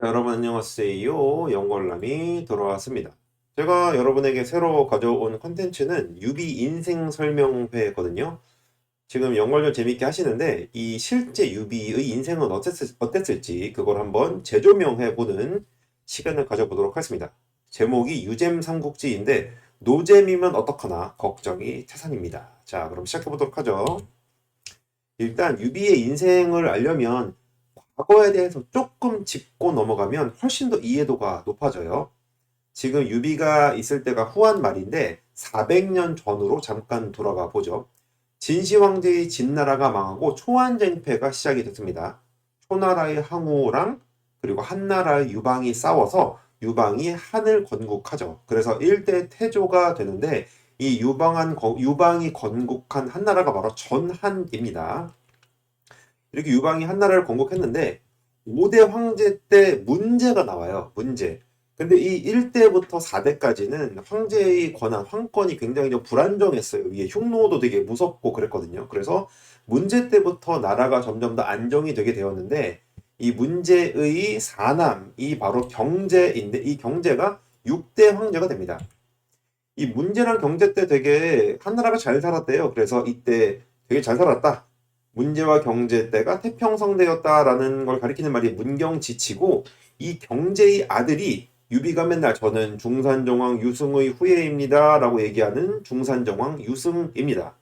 여러분 안녕하세요. 영걸남이 돌아왔습니다. 제가 여러분에게 새로 가져온 컨텐츠는 유비 인생 설명회거든요. 지금 영걸전 재밌게 하시는데 이 실제 유비의 인생은 어땠을지 그걸 한번 재조명해보는 시간을 가져보도록 하겠습니다. 제목이 유잼 삼국지인데 노잼이면 어떡하나 걱정이 태산입니다. 자, 그럼 시작해보도록 하죠. 일단 유비의 인생을 알려면 과거에 대해서 조금 짚고 넘어가면 훨씬 더 이해도가 높아져요. 지금 유비가 있을 때가 후한 말인데 400년 전으로 잠깐 돌아가 보죠. 진시 황제의 진나라가 망하고 초안쟁패가 시작이 됐습니다. 초나라의 항우랑 그리고 한나라의 유방이 싸워서 유방이 한을 건국하죠. 그래서 1대 태조가 되는데 이 유방이 건국한 한나라가 바로 전한입니다. 이렇게 유방이 한나라를 건국했는데 5대 황제 때 문제가 나와요. 문제. 근데 이 1대부터 4대까지는 황제의 권한, 황권이 굉장히 좀 불안정했어요. 이게 흉노도 되게 무섭고 그랬거든요. 그래서 문제 때부터 나라가 점점 더 안정이 되게 되었는데 이 문제의 사남이 바로 경제인데 이 경제가 6대 황제가 됩니다. 이 문제랑 경제 때 되게 한나라가 잘 살았대요. 그래서 이때 되게 잘 살았다. 문제와 경제 때가 태평성대였다라는 걸 가리키는 말이 문경지치고 이 경제의 아들이 유비가 맨날 저는 중산정왕 유승의 후예입니다 라고 얘기하는 중산정왕 유승입니다.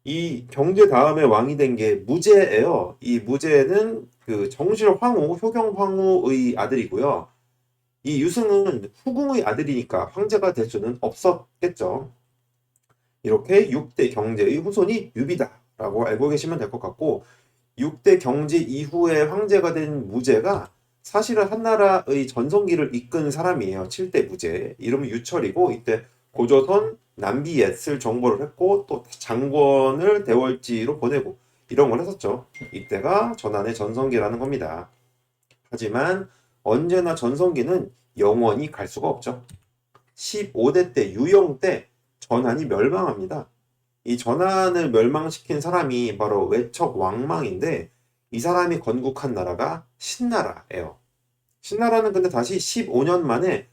이 경제 다음에 왕이 된 게 무제예요. 이 무제는 그 정실황후, 효경황후의 아들이고요. 이 유승은 후궁의 아들이니까 황제가 될 수는 없었겠죠. 이렇게 6대 경제의 후손이 유비다라고 알고 계시면 될 것 같고 6대 경제 이후에 황제가 된 무제가 사실은 한나라의 전성기를 이끈 사람이에요. 7대 무제. 이름은 유철이고 이때 고조선 남비엣을 정벌을 했고 또 장권을 대월지로 보내고 이런 걸 했었죠. 이때가 전한의 전성기라는 겁니다. 하지만 언제나 전성기는 영원히 갈 수가 없죠. 15대 때 유영 때 전한이 멸망합니다. 이 전한을 멸망시킨 사람이 바로 외척 왕망인데 이 사람이 건국한 나라가 신나라예요. 신나라는 근데 다시 15년 만에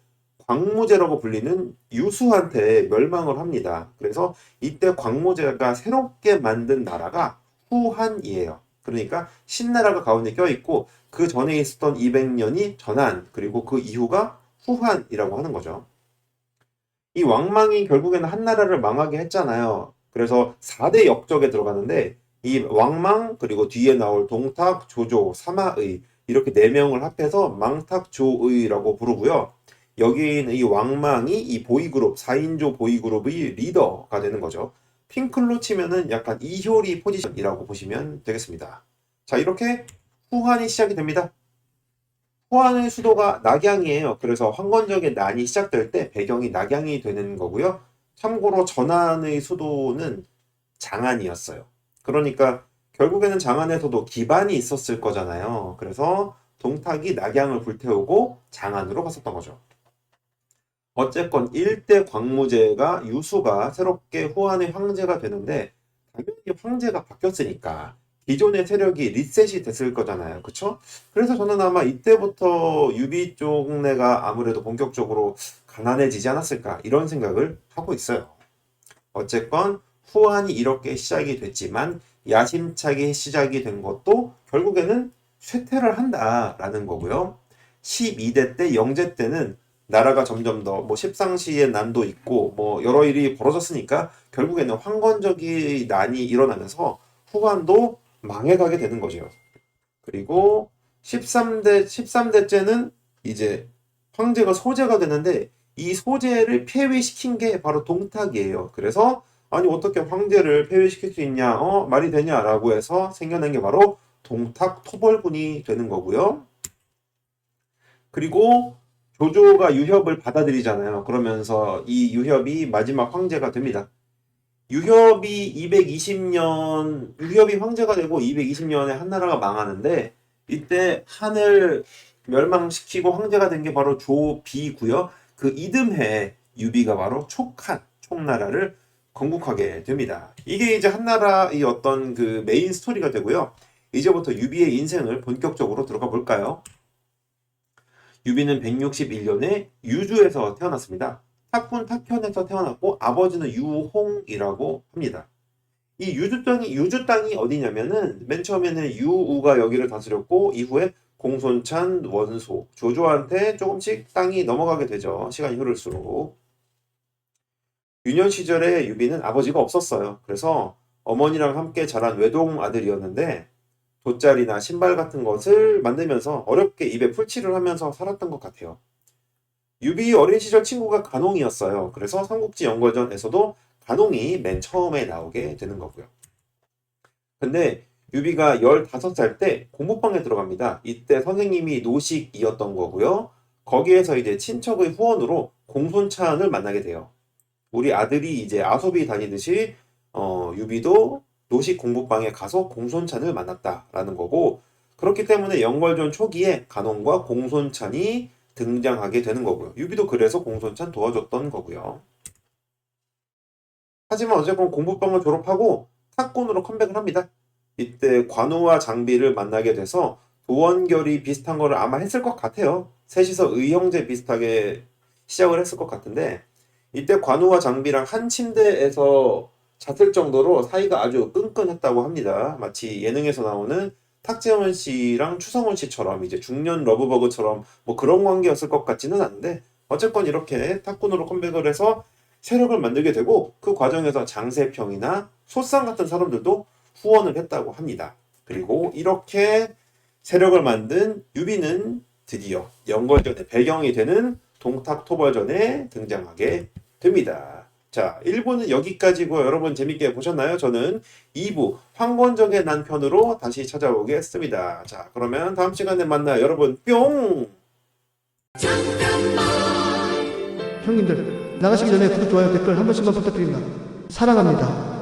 광무제라고 불리는 유수한테 멸망을 합니다. 그래서 이때 광무제가 새롭게 만든 나라가 후한이에요. 그러니까 신나라가 가운데 껴있고 그 전에 있었던 200년이 전한 그리고 그 이후가 후한이라고 하는 거죠. 이 왕망이 결국에는 한나라를 망하게 했잖아요. 그래서 4대 역적에 들어가는데 이 왕망 그리고 뒤에 나올 동탁, 조조, 사마의 이렇게 4명을 합해서 망탁조의라고 부르고요. 여기는 이 왕망이 이 보이그룹, 4인조 보이그룹의 리더가 되는 거죠. 핑클로 치면은 약간 이효리 포지션이라고 보시면 되겠습니다. 자, 이렇게 후한이 시작이 됩니다. 호안의 수도가 낙양이에요. 그래서 황건적의 난이 시작될 때 배경이 낙양이 되는 거고요. 참고로 전한의 수도는 장안이었어요. 그러니까 결국에는 장안에서도 기반이 있었을 거잖아요. 그래서 동탁이 낙양을 불태우고 장안으로 갔었던 거죠. 어쨌건 1대 광무제가 유수가 새롭게 후한의 황제가 되는데 당연히 황제가 바뀌었으니까 기존의 세력이 리셋이 됐을 거잖아요. 그쵸? 그래서 저는 아마 이때부터 유비 쪽내가 아무래도 본격적으로 가난해지지 않았을까 이런 생각을 하고 있어요. 어쨌건 후한이 이렇게 시작이 됐지만 야심차게 시작이 된 것도 결국에는 쇠퇴를 한다라는 거고요. 12대 때 영제 때는 나라가 점점 더 뭐 십상시의 난도 있고 뭐 여러 일이 벌어졌으니까 결국에는 황건적인 난이 일어나면서 후한도 망해가게 되는 거죠. 그리고 13대째는 이제 황제가 소제가 되는데 이 소제를 폐위시킨 게 바로 동탁이에요. 그래서 아니 어떻게 황제를 폐위시킬 수 있냐? 말이 되냐라고 해서 생겨난 게 바로 동탁 토벌군이 되는 거고요. 그리고 조조가 유협을 받아들이잖아요. 그러면서 이 유협이 마지막 황제가 됩니다. 유협이 황제가 되고 220년에 한나라가 망하는데 이때 한을 멸망시키고 황제가 된 게 바로 조비고요. 그 이듬해 유비가 바로 촉한 총나라를 건국하게 됩니다. 이게 이제 한나라의 어떤 그 메인 스토리가 되고요. 이제부터 유비의 인생을 본격적으로 들어가 볼까요? 유비는 161년에 유주에서 태어났습니다. 탁군 탁현에서 태어났고 아버지는 유홍이라고 합니다. 이 유주 땅이 어디냐면은 맨 처음에는 유우가 여기를 다스렸고 이후에 공손찬, 원소, 조조한테 조금씩 땅이 넘어가게 되죠. 시간이 흐를수록. 유년 시절에 유비는 아버지가 없었어요. 그래서 어머니랑 함께 자란 외동 아들이었는데 돗자리나 신발 같은 것을 만들면서 어렵게 입에 풀칠을 하면서 살았던 것 같아요. 유비 어린 시절 친구가 간홍이었어요. 그래서 삼국지 연거전에서도 간홍이 맨 처음에 나오게 되는 거고요. 근데 유비가 15살 때 공부방에 들어갑니다. 이때 선생님이 노식이었던 거고요. 거기에서 이제 친척의 후원으로 공손찬을 만나게 돼요. 우리 아들이 이제 아소비 다니듯이 유비도 노식 공부방에 가서 공손찬을 만났다라는 거고, 그렇기 때문에 연걸전 초기에 간홍과 공손찬이 등장하게 되는 거고요. 유비도 그래서 공손찬 도와줬던 거고요. 하지만 어쨌건 공부방을 졸업하고 탁군으로 컴백을 합니다. 이때 관우와 장비를 만나게 돼서 도원결이 비슷한 거를 아마 했을 것 같아요. 셋이서 의형제 비슷하게 시작을 했을 것 같은데, 이때 관우와 장비랑 한 침대에서 잤을 정도로 사이가 아주 끈끈했다고 합니다. 마치 예능에서 나오는 탁재훈 씨랑 추성훈 씨처럼 이제 중년 러브버그처럼 뭐 그런 관계였을 것 같지는 않은데, 어쨌건 이렇게 탁군으로 컴백을 해서 세력을 만들게 되고 그 과정에서 장세평이나 소상 같은 사람들도 후원을 했다고 합니다. 그리고 이렇게 세력을 만든 유비는 드디어 연걸전의 배경이 되는 동탁토벌전에 등장하게 됩니다. 자, 1부는 여기까지고 여러분 재밌게 보셨나요? 저는 2부 황건적의 난편으로 다시 찾아오겠습니다. 자, 그러면 다음 시간에 만나요. 여러분 뿅! 형님들 나가시기 전에 구독, 좋아요, 댓글 한 번씩만 부탁드립니다. 사랑합니다.